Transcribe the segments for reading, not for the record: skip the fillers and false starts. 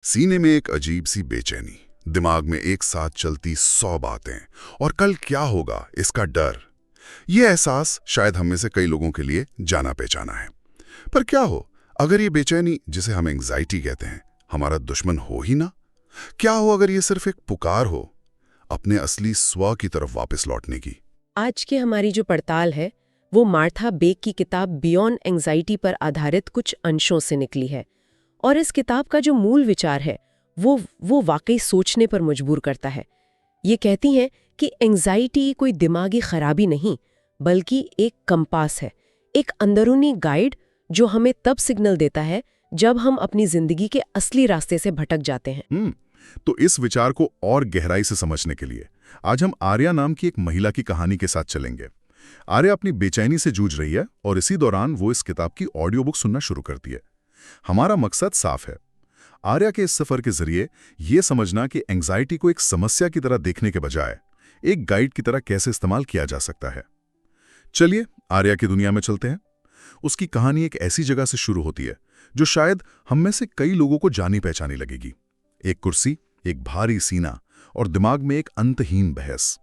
सीने में एक अजीब सी बेचैनी, दिमाग में एक साथ चलती 100 बातें और कल क्या होगा इसका डर। ये एहसास शायद हम में से कई लोगों के लिए जाना पहचाना है। पर क्या हो अगर ये बेचैनी, जिसे हम एंग्जाइटी कहते हैं, हमारा दुश्मन हो ही ना? क्या हो अगर ये सिर्फ एक पुकार हो अपने असली स्व की तरफ वापस लौटने की? आज की हमारी जो पड़ताल है वो मार्था बेक की किताब बियॉन्ड एंग्जाइटी पर आधारित कुछ अंशों से निकली है। और इस किताब का जो मूल विचार है वो वाकई सोचने पर मजबूर करता है। ये कहती हैं कि एंग्जाइटी कोई दिमागी खराबी नहीं, बल्कि एक कंपास है, एक अंदरूनी गाइड जो हमें तब सिग्नल देता है जब हम अपनी जिंदगी के असली रास्ते से भटक जाते हैं। तो इस विचार को और गहराई से समझने के लिए आज हम आर्या नाम की एक महिला की कहानी के साथ चलेंगे। आर्या अपनी बेचैनी से जूझ रही है और इसी दौरान वो इस किताब की ऑडियो बुक सुनना शुरू करती है। हमारा मकसद साफ है, आर्या के इस सफर के जरिए ये समझना कि एंग्जाइटी को एक समस्या की तरह देखने के बजाय एक गाइड की तरह कैसे इस्तेमाल किया जा सकता है। चलिए आर्या की दुनिया में चलते हैं। उसकी कहानी एक ऐसी जगह से शुरू होती है जो शायद हम में से कई लोगों को जानी पहचानी लगेगी। एक कुर्सी, एक भारी सीना और दिमाग में एक अंतहीन बहस।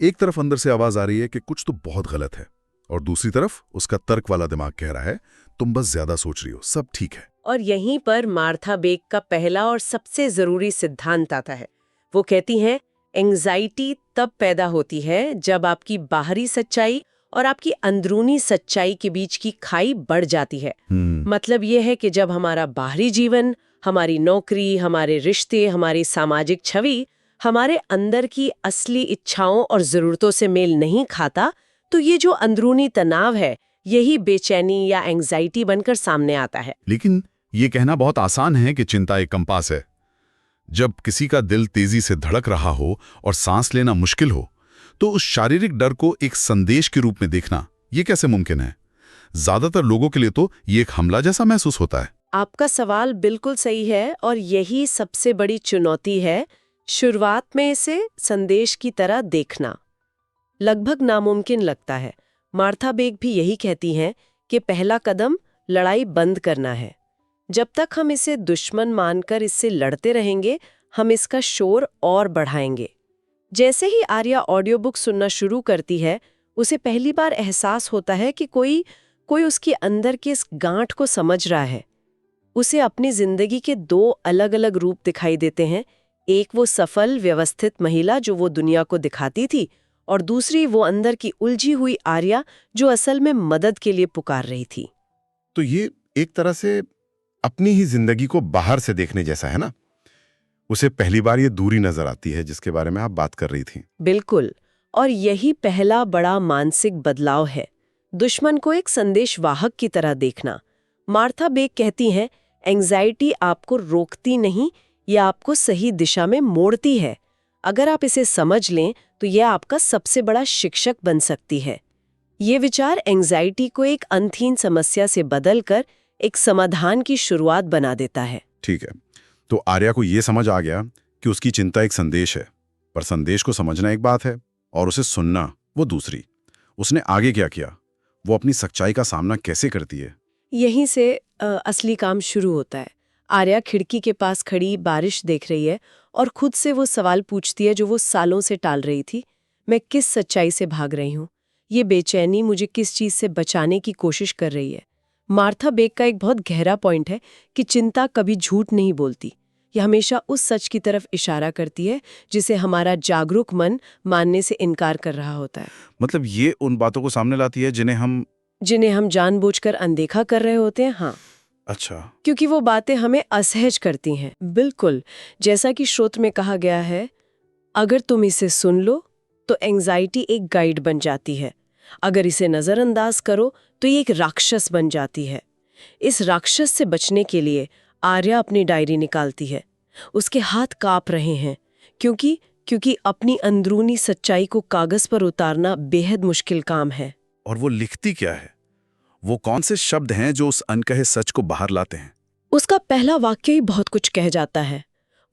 एक तरफ अंदर से आवाज आ रही है कि कुछ तो बहुत गलत है, और दूसरी तरफ उसका तर्क वाला दिमाग कह रहा है तुम बस ज्यादा सोच रही हो, सब ठीक है। और यहीं पर मार्था बेक का पहला और सबसे जरूरी सिद्धांत आता है। वो कहती हैं, एंग्जाइटी तब पैदा होती है जब आपकी बाहरी सच्चाई और आपकी अंदरूनी सच्चाई के बीच की खाई बढ़ जाती है। मतलब ये है कि जब हमारा बाहरी जीवन, हमारी नौकरी, हमारे रिश्ते, हमारी सामाजिक छवि हमारे अंदर की असली इच्छाओं और जरूरतों से मेल नहीं खाता, तो ये जो अंदरूनी तनाव है यही बेचैनी या एंग्जाइटी बनकर सामने आता है। लेकिन ये कहना बहुत आसान है कि चिंता एक कंपास है। जब किसी का दिल तेजी से धड़क रहा हो और सांस लेना मुश्किल हो, तो उस शारीरिक डर को एक संदेश के रूप में देखना ये कैसे मुमकिन है? ज्यादातर लोगों के लिए तो ये एक हमला जैसा महसूस होता है। आपका सवाल बिल्कुल सही है और यही सबसे बड़ी चुनौती है, शुरुआत में इसे संदेश की तरह देखना लगभग नामुमकिन लगता है। मार्था बेक भी यही कहती हैं कि पहला कदम लड़ाई बंद करना है। जब तक हम इसे दुश्मन मानकर इससे लड़ते रहेंगे, हम इसका शोर और बढ़ाएंगे। जैसे ही आर्या ऑडियो बुक सुनना शुरू करती है, उसे पहली बार एहसास होता है कि कोई उसके अंदर के इस गांठ को समझ रहा है। उसे अपनी जिंदगी के दो अलग अलग रूप दिखाई देते हैं। एक वो सफल व्यवस्थित महिला जो वो दुनिया को दिखाती थी, और दूसरी वो अंदर की उलझी हुई आर्या जो असल में मदद के लिए पुकार रही थी। तो ये एक तरह से अपनी ही जिंदगी को बाहर से देखने जैसा है ना। उसे पहली बार ये दूरी नजर आती है जिसके बारे में आप बात कर रही थी। बिल्कुल, और यही पहला बड़ा मानसिक बदलाव है, दुश्मन को एक संदेशवाहक की तरह देखना। मार्था बेक कहती हैं, एंग्जाइटी आपको रोकती नहीं, यह आपको सही दिशा में मोड़ती है। अगर आप इसे समझ लें तो यह आपका सबसे बड़ा शिक्षक बन सकती है। ये विचार एंग्जाइटी को एक अंतहीन समस्या से बदलकर एक समाधान की शुरुआत बना देता है। ठीक है, तो आर्या को ये समझ आ गया कि उसकी चिंता एक संदेश है, पर संदेश को समझना एक बात है और उसे सुनना वो दूसरी। उसने आगे क्या किया? वो अपनी सच्चाई का सामना कैसे करती है? यहीं से असली काम शुरू होता है। आर्या खिड़की के पास खड़ी बारिश देख रही है और खुद से वो सवाल पूछती है जो वो सालों से टाल रही थी। मैं किस सच्चाई से भाग रही हूँ? ये बेचैनी मुझे किस चीज से बचाने की कोशिश कर रही है? मार्था बेक का एक बहुत गहरा पॉइंट है कि चिंता कभी झूठ नहीं बोलती। यह हमेशा उस सच की तरफ इशारा करती है जिसे हमारा जागरूक मन मानने से इनकार कर रहा होता है। मतलब ये उन बातों को सामने लाती है जिन्हें हम जानबूझकर अनदेखा कर रहे होते हैं। हाँ, अच्छा, क्योंकि वो बातें हमें असहज करती हैं। बिल्कुल, जैसा कि श्रोत में कहा गया है, अगर तुम इसे सुन लो तो एंग्जाइटी एक गाइड बन जाती है, अगर इसे नजरअंदाज करो तो ये एक राक्षस बन जाती है। इस राक्षस से बचने के लिए आर्या अपनी डायरी निकालती है। उसके हाथ कांप रहे हैं क्योंकि अपनी अंदरूनी सच्चाई को कागज पर उतारना बेहद मुश्किल काम है। और वो लिखती क्या है? वो कौन से शब्द हैं जो उस अनकहे सच को बाहर लाते हैं? उसका पहला वाक्य ही बहुत कुछ कह जाता है।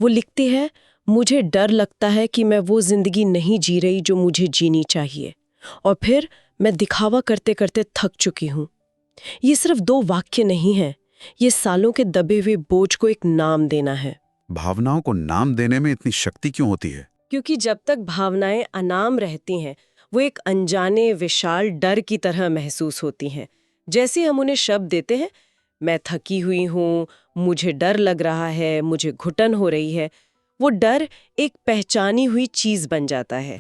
वो लिखती है, मुझे डर लगता है कि मैं वो जिंदगी नहीं जी रही जो मुझे जीनी चाहिए, और फिर मैं दिखावा करते करते थक चुकी हूँ। ये सिर्फ दो वाक्य नहीं हैं, ये सालों के दबे हुए बोझ को एक नाम देना है। भावनाओं को नाम देने में इतनी शक्ति क्यों होती है? क्योंकि जब तक भावनाएं अनाम रहती हैं, वो एक अनजाने विशाल डर की तरह महसूस होती हैं। जैसे हम उन्हें शब्द देते हैं, मैं थकी हुई हूँ, मुझे डर लग रहा है, मुझे घुटन हो रही है, वो डर एक पहचानी हुई चीज बन जाता है।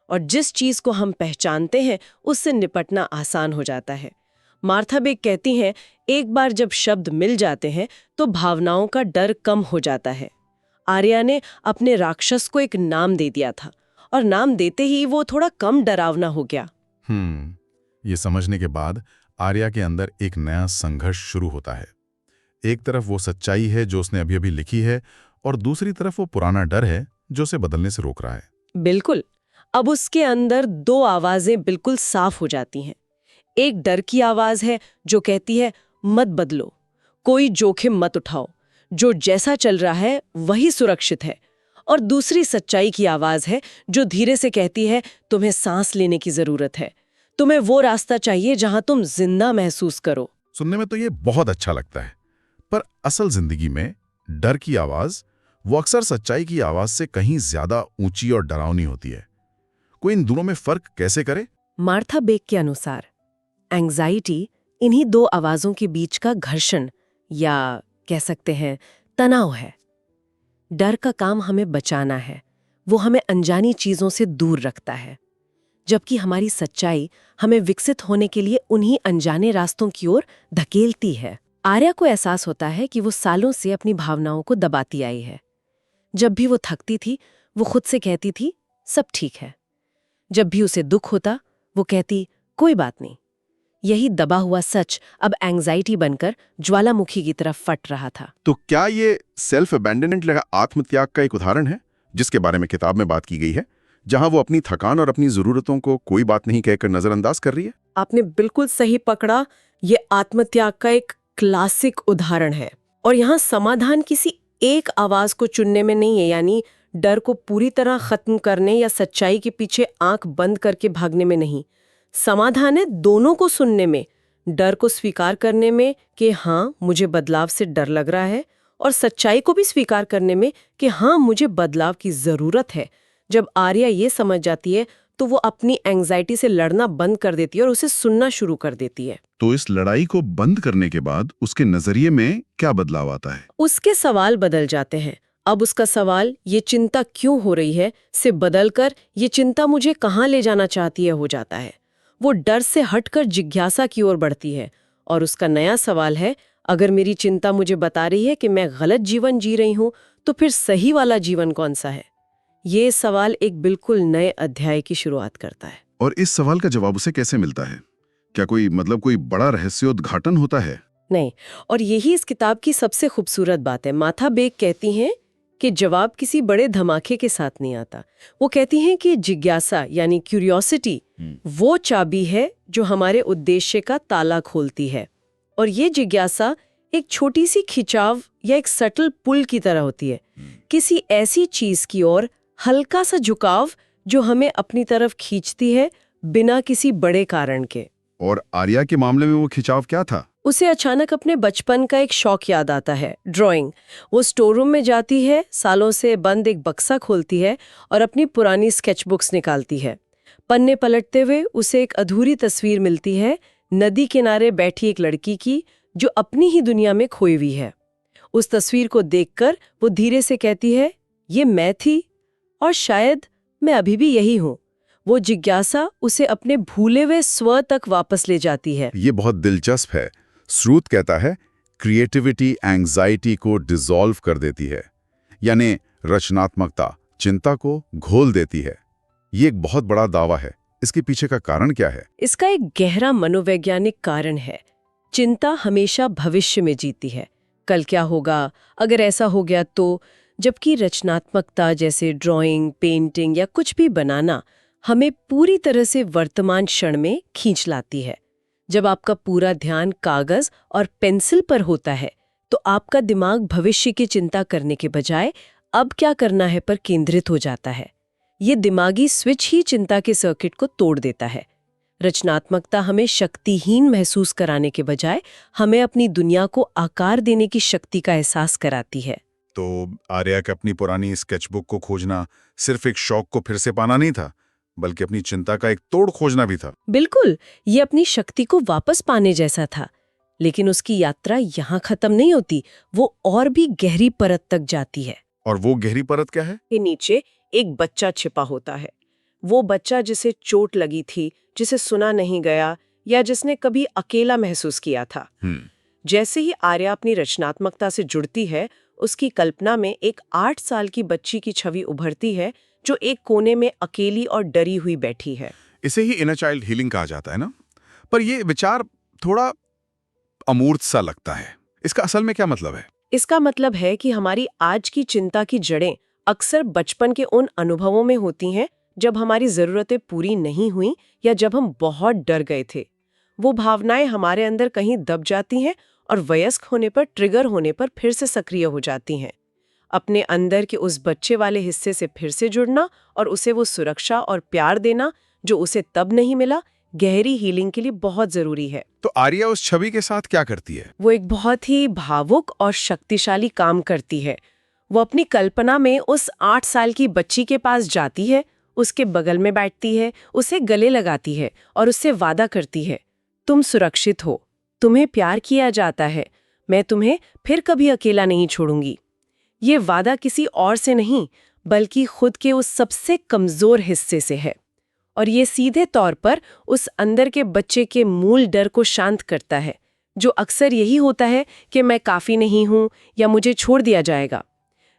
और जिस चीज को हम पहचानते हैं, उससे निपटना आसान हो जाता है। मार्था बेग कहती हैं, एक बार जब शब्द मिल जाते हैं तो भावनाओं का डर कम हो जाता है। आर्या ने अपने राक्षस को एक नाम दे दिया था, और नाम देते ही वो थोड़ा कम डरावना हो गया। ये समझने के बाद आर्या के अंदर एक नया संघर्ष शुरू होता है। एक तरफ वो सच्चाई है जो उसने अभी अभी लिखी है, और दूसरी तरफ वो पुराना डर है जो उसे बदलने से रोक रहा है। बिल्कुल। अब उसके अंदर दो आवाजें बिल्कुल साफ हो जाती हैं। एक डर की आवाज है जो कहती है, मत बदलो, कोई जोखिम मत उठाओ, जो जैसा चल रहा है वही सुरक्षित है। और दूसरी सच्चाई की आवाज है जो धीरे से कहती है, तुम्हें सांस लेने की जरूरत है, तुम्हें वो रास्ता चाहिए जहां तुम जिंदा महसूस करो। सुनने में तो ये बहुत अच्छा लगता है, पर असल जिंदगी में डर की आवाज वो अक्सर सच्चाई की आवाज से कहीं ज्यादा ऊंची और डरावनी होती है। कोई इन दोनों में फर्क कैसे करे? मार्था बेग के अनुसार एंग्जाइटी इन्हीं दो आवाजों के बीच का घर्षण या कह सकते हैं तनाव है। डर का काम हमें बचाना है, वो हमें अनजानी चीजों से दूर रखता है, जबकि हमारी सच्चाई हमें विकसित होने के लिए उन्हीं अनजाने रास्तों की ओर धकेलती है। आर्या को एहसास होता है कि वो सालों से अपनी भावनाओं को दबाती आई है। जब भी वो थकती थी, वो खुद से कहती थी, सब ठीक है। जब भी उसे दुख होता, वो कहती, कोई बात नहीं। यही दबा हुआ सच अब एंग्जाइटी बनकर ज्वालामुखी की तरफ फट रहा था। तो क्या ये सेल्फ अबैंडनमेंट लगा आत्मत्याग का एक उदाहरण है, जिसके बारे में किताब में बात की गई है, जहां वो अपनी थकान और अपनी जरूरतों को कोई बात नहीं कहकर नजरअंदाज कर रही है? आपने बिल्कुल सही पकड़ा। ये आत्मत्याग का एक क्लासिक उदाहरण है। और यहाँ समाधान किसी एक आवाज को चुनने में नहीं है, यानी डर को पूरी तरह खत्म करने या सच्चाई के पीछे आंख बंद करके भागने में नहीं। समाधान है दोनों को सुनने में, डर को स्वीकार करने में कि हाँ मुझे बदलाव से डर लग रहा है, और सच्चाई को भी स्वीकार करने में कि हाँ मुझे बदलाव की जरूरत है। जब आर्या ये समझ जाती है तो वो अपनी एंग्जाइटी से लड़ना बंद कर देती है और उसे सुनना शुरू कर देती है। तो इस लड़ाई को बंद करने के बाद उसके नजरिए में क्या बदलाव आता है? उसके सवाल बदल जाते हैं। अब उसका सवाल ये चिंता क्यों हो रही है से बदलकर ये चिंता मुझे कहाँ ले जाना चाहती है हो जाता है। वो डर से हटकर जिज्ञासा की ओर बढ़ती है, और उसका नया सवाल है, अगर मेरी चिंता मुझे बता रही है कि मैं गलत जीवन जी रही हूँ, तो फिर सही वाला जीवन कौन सा है? ये सवाल एक बिल्कुल नए अध्याय की शुरुआत करता है। और इस सवाल का जवाब उसे कैसे मिलता है? क्या कोई बड़ा रहस्योद्घाटन होता है? नहीं, और यही इस किताब की सबसे खूबसूरत बात है। मार्था बेग कहती हैं कि जवाब किसी बड़े धमाके के साथ नहीं आता। वो कहती हैं कि जिज्ञासा यानी क्यूरियोसिटी वो चाबी है जो हमारे उद्देश्य का ताला खोलती है। और ये जिज्ञासा एक छोटी सी खिंचाव या एक सटल पुल की तरह होती है, किसी ऐसी चीज की ओर हल्का सा झुकाव जो हमें अपनी तरफ खींचती है बिना किसी बड़े कारण के। और आर्या के मामले में वो खिंचाव क्या था? उसे अचानक अपने बचपन का एक शौक याद आता है, ड्राइंग। वो स्टोर रूम में जाती है, सालों से बंद एक बक्सा खोलती है और अपनी पुरानी स्केचबुक्स निकालती है। पन्ने पलटते हुए उसे एक अधूरी तस्वीर मिलती है, नदी किनारे बैठी एक लड़की की जो अपनी ही दुनिया में खोई हुई है। उस तस्वीर को देखकर वो धीरे से कहती है, ये मैं थी, और शायद मैं अभी भी यही हूँ। वो जिज्ञासा उसे अपने भूले हुए स्व तक वापस ले जाती है। ये बहुत दिलचस्प है। श्रुत कहता है, क्रिएटिविटी एंग्जाइटी को डिसॉल्व कर देती है, यानी रचनात्मकता चिंता को घोल देती है। ये एक बहुत बड़ा दावा है। इसके पीछे का कारण क्या है? इसका एक गहरा मनोवैज्ञानिक कारण है। चिंता हमेशा भविष्य में जीती है, कल क्या होगा, अगर ऐसा हो गया तो, जबकि रचनात्मकता जैसे ड्राइंग, पेंटिंग या कुछ भी बनाना हमें पूरी तरह से वर्तमान क्षण में खींच लाती है। जब आपका पूरा ध्यान कागज और पेंसिल पर होता है तो आपका दिमाग भविष्य की चिंता करने के बजाय अब क्या करना है पर केंद्रित हो जाता है। ये दिमागी स्विच ही चिंता के सर्किट को तोड़ देता है। रचनात्मकता हमें शक्तिहीन महसूस कराने के बजाय हमें अपनी दुनिया को आकार देने की शक्ति का एहसास कराती है। तो आर्या के अपनी पुरानी स्केचबुक को खोजना सिर्फ एक शौक को फिर से पाना नहीं था, बल्कि अपनी चिंता का एक तोड़ खोजना भी था। बिल्कुल, ये अपनी शक्ति को वापस पाने जैसा था। लेकिन उसकी यात्रा यहाँ खत्म नहीं होती, वो और भी गहरी परत तक जाती है। और वो गहरी परत क्या है? के नीचे एक बच्चा छिपा होता है। वो बच्चा जिसे चोट लगी थी, जिसे सुना नहीं गया, या जिसने कभी अकेला महसूस किया था। जैसे ही आर्या अपनी रचनात्मकता से जुड़ती है, उसकी कल्पना में एक 8 साल की बच्ची की छवि उभरती है, जो एक कोने में अकेली और डरी हुई बैठी है। इसे ही इनर चाइल्ड हीलिंग कहा जाता है ना? पर ये विचार थोड़ा अमूर्त सा लगता है। इसका असल में क्या मतलब है? इसका मतलब है कि हमारी आज की चिंता की जड़ें अक्सर बचपन के उन अनुभवों में होती हैं जब हमारी जरूरतें पूरी नहीं हुई या जब हम बहुत डर गए थे। वो भावनाएं हमारे अंदर कहीं दब जाती हैं और वयस्क होने पर, ट्रिगर होने पर फिर से सक्रिय हो जाती हैं। अपने अंदर के उस बच्चे वाले हिस्से से फिर से जुड़ना और उसे वो सुरक्षा और प्यार देना जो उसे तब नहीं मिला, गहरी हीलिंग के लिए बहुत जरूरी है। तो आर्या उस छवि के साथ क्या करती है? वो एक बहुत ही भावुक और शक्तिशाली काम करती है। वो अपनी कल्पना में उस 8 साल की बच्ची के पास जाती है, उसके बगल में बैठती है, उसे गले लगाती है और उससे वादा करती है, तुम सुरक्षित हो, तुम्हें प्यार किया जाता है, मैं तुम्हें फिर कभी अकेला नहीं छोड़ूंगी। ये वादा किसी और से नहीं, बल्कि खुद के उस सबसे कमजोर हिस्से से है। और ये सीधे तौर पर उस अंदर के बच्चे के मूल डर को शांत करता है, जो अक्सर यही होता है कि मैं काफी नहीं हूं या मुझे छोड़ दिया जाएगा।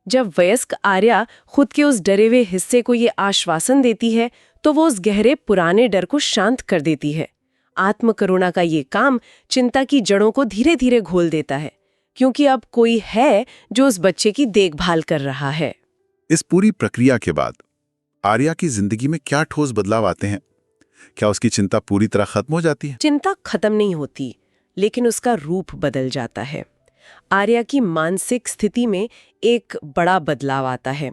जब वयस्क आर्या खुद के उस डरे हुए हिस्से को ये आश्वासन देती है, तो वो उस गहरे पुराने डर को शांत कर देती है। आत्मकरुणा का ये काम चिंता की जड़ों को धीरे धीरे घोल देता है, क्योंकि अब कोई है जो उस बच्चे की देखभाल कर रहा है। इस पूरी प्रक्रिया के बाद आर्या की जिंदगी में क्या ठोस बदलाव आते हैं? क्या उसकी चिंता पूरी तरह खत्म हो जाती है? चिंता खत्म नहीं होती, लेकिन उसका रूप बदल जाता है। आर्या की मानसिक स्थिति में एक बड़ा बदलाव आता है।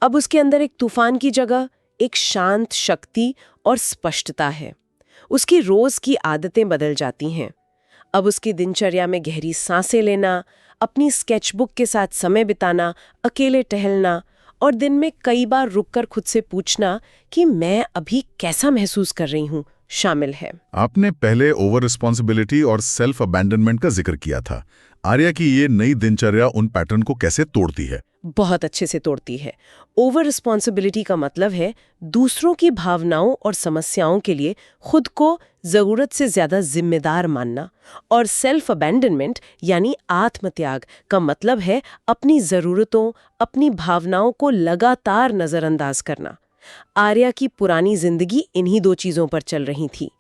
अब उसके अंदर एक तूफान की जगह एक शांत शक्ति और स्पष्टता है। उसकी रोज की आदतें बदल जाती हैं। अब उसकी दिनचर्या में गहरी सांसें लेना, अपनी स्केचबुक के साथ समय बिताना, अकेले टहलना और दिन में कई बार रुककर खुद से पूछना कि मैं अभी कैसा महसूस कर रही हूँ, शामिल है। आपने पहले ओवर रिस्पॉन्सिबिलिटी और सेल्फ अबैंडनमेंट का जिक्र किया था। आर्या की ये नई दिनचर्या उन पैटर्न को कैसे तोड़ती है? बहुत अच्छे से तोड़ती है। ओवर रिस्पॉन्सिबिलिटी का मतलब है दूसरों की भावनाओं और समस्याओं के लिए खुद को जरूरत से ज्यादा जिम्मेदार मानना, और सेल्फ अबैंडनमेंट यानी आत्मत्याग का मतलब है अपनी जरूरतों, अपनी भावनाओं को लगातार नजरअंदाज करना। आर्या की पुरानी जिंदगी इन्हीं 2 चीजों पर चल रही थी।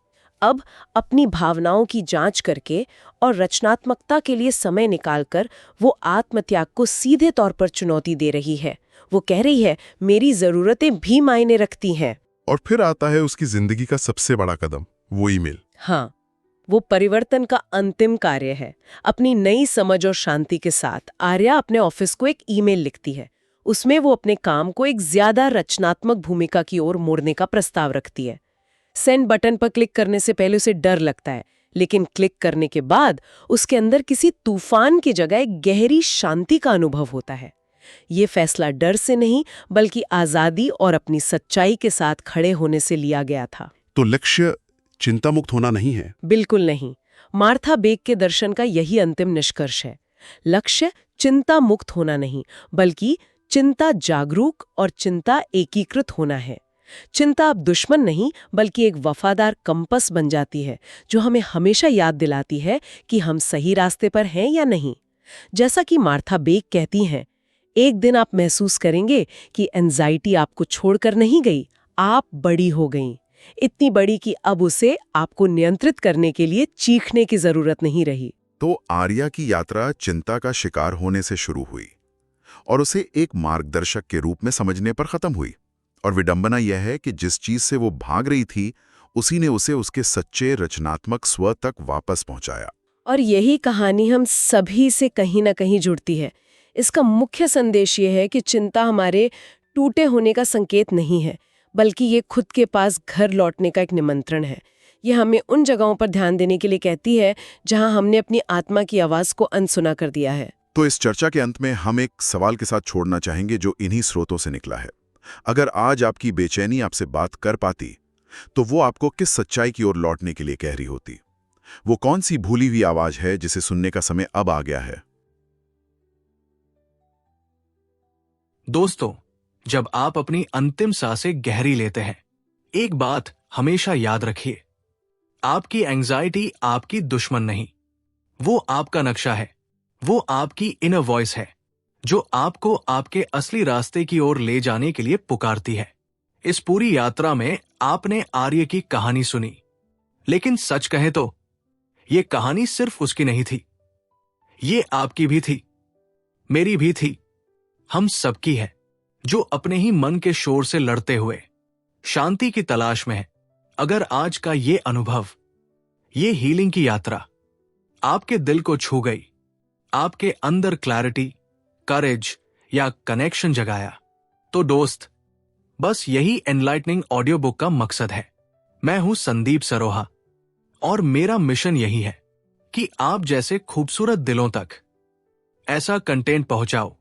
अब अपनी भावनाओं की जांच करके और रचनात्मकता के लिए समय निकालकर वो आत्मत्याग को सीधे तौर पर चुनौती दे रही है। वो कह रही है, मेरी जरूरतें भी मायने रखती हैं। और फिर आता है उसकी जिंदगी का सबसे बड़ा कदम, वो ईमेल। हाँ, वो परिवर्तन का अंतिम कार्य है। अपनी नई समझ और शांति के साथ आर्या अपने ऑफिस को एक ईमेल लिखती है। उसमें वो अपने काम को एक ज्यादा रचनात्मक भूमिका की ओर मोड़ने का प्रस्ताव रखती है। सेंड बटन पर क्लिक करने से पहले उसे डर लगता है, लेकिन क्लिक करने के बाद उसके अंदर किसी तूफान की जगह एक गहरी शांति का अनुभव होता है। ये फैसला डर से नहीं, बल्कि आजादी और अपनी सच्चाई के साथ खड़े होने से लिया गया था। तो लक्ष्य चिंता मुक्त होना नहीं है? बिल्कुल नहीं। मार्था बेग के दर्शन का यही अंतिम निष्कर्ष है। लक्ष्य चिंता मुक्त होना नहीं, बल्कि चिंता जागरूक और चिंता एकीकृत होना है। चिंता अब दुश्मन नहीं, बल्कि एक वफादार कंपस बन जाती है, जो हमें हमेशा याद दिलाती है कि हम सही रास्ते पर हैं या नहीं। जैसा कि मार्था बेग कहती हैं, एक दिन आप महसूस करेंगे कि एंजाइटी आपको छोड़कर नहीं गई, आप बड़ी हो गईं। इतनी बड़ी कि अब उसे आपको नियंत्रित करने के लिए चीखने की जरूरत नहीं रही। तो आर्या की यात्रा चिंता का शिकार होने से शुरू हुई और उसे एक मार्गदर्शक के रूप में समझने पर खत्म हुई। और विडंबना यह है कि जिस चीज से वो भाग रही थी, उसी ने उसे उसके सच्चे रचनात्मक स्व तक वापस पहुंचाया। और यही कहानी हम सभी से कहीं ना कहीं जुड़ती है। इसका मुख्य संदेश ये है कि चिंता हमारे टूटे होने का संकेत नहीं है, बल्कि ये खुद के पास घर लौटने का एक निमंत्रण है। ये हमें उन जगहों पर ध्यान देने के लिए कहती है जहां हमने अपनी आत्मा की आवाज को अनसुना कर दिया है। तो इस चर्चा के अंत में हम एक सवाल के साथ छोड़ना चाहेंगे जो इन्हीं स्रोतों से निकला है। अगर आज आपकी बेचैनी आपसे बात कर पाती, तो वो आपको किस सच्चाई की ओर लौटने के लिए कह रही होती? वो कौन सी भूली हुई आवाज है जिसे सुनने का समय अब आ गया है? दोस्तों, जब आप अपनी अंतिम सांसें गहरी लेते हैं, एक बात हमेशा याद रखिए, आपकी एंजाइटी आपकी दुश्मन नहीं, वो आपका नक्शा है, वो आपकी इनर वॉइस है, जो आपको आपके असली रास्ते की ओर ले जाने के लिए पुकारती है। इस पूरी यात्रा में आपने आर्य की कहानी सुनी, लेकिन सच कहें तो ये कहानी सिर्फ उसकी नहीं थी, ये आपकी भी थी, मेरी भी थी, हम सबकी है, जो अपने ही मन के शोर से लड़ते हुए शांति की तलाश में है। अगर आज का ये अनुभव, ये हीलिंग की यात्रा आपके दिल को छू गई, आपके अंदर क्लैरिटी, करेज या कनेक्शन जगाया, तो दोस्त, बस यही एनलाइटनिंग ऑडियो बुक का मकसद है। मैं हूं संदीप सरोहा और मेरा मिशन यही है कि आप जैसे खूबसूरत दिलों तक ऐसा कंटेंट पहुंचाओ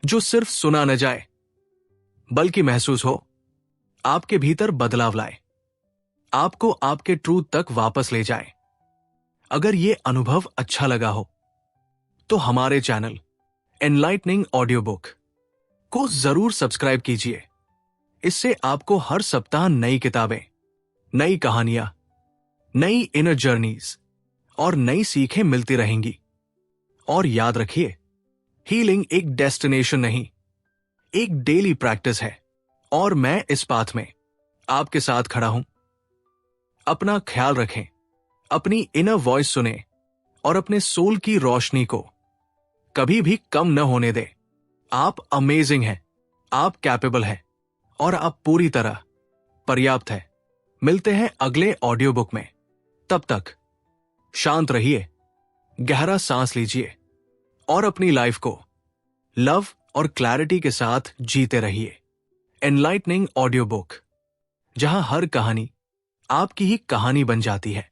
जो सिर्फ सुना न जाए, बल्कि महसूस हो, आपके भीतर बदलाव लाए, आपको आपके ट्रूथ तक वापस ले जाए। अगर ये अनुभव अच्छा लगा हो तो हमारे चैनल एनलाइटनिंग ऑडियो बुक को जरूर सब्सक्राइब कीजिए। इससे आपको हर सप्ताह नई किताबें, नई कहानियां, नई इनर जर्नीज और नई सीखें मिलती रहेंगी। और याद रखिए, हीलिंग एक डेस्टिनेशन नहीं, एक डेली प्रैक्टिस है, और मैं इस पाथ में आपके साथ खड़ा हूं। अपना ख्याल रखें, अपनी इनर वॉइस सुने और अपने सोल की रोशनी को कभी भी कम न होने दे। आप अमेजिंग हैं, आप कैपेबल हैं और आप पूरी तरह पर्याप्त है। मिलते हैं अगले ऑडियो बुक में। तब तक शांत रहिए, गहरा सांस लीजिए और अपनी लाइफ को लव और क्लैरिटी के साथ जीते रहिए। एनलाइटनिंग ऑडियो बुक, जहां हर कहानी आपकी ही कहानी बन जाती है।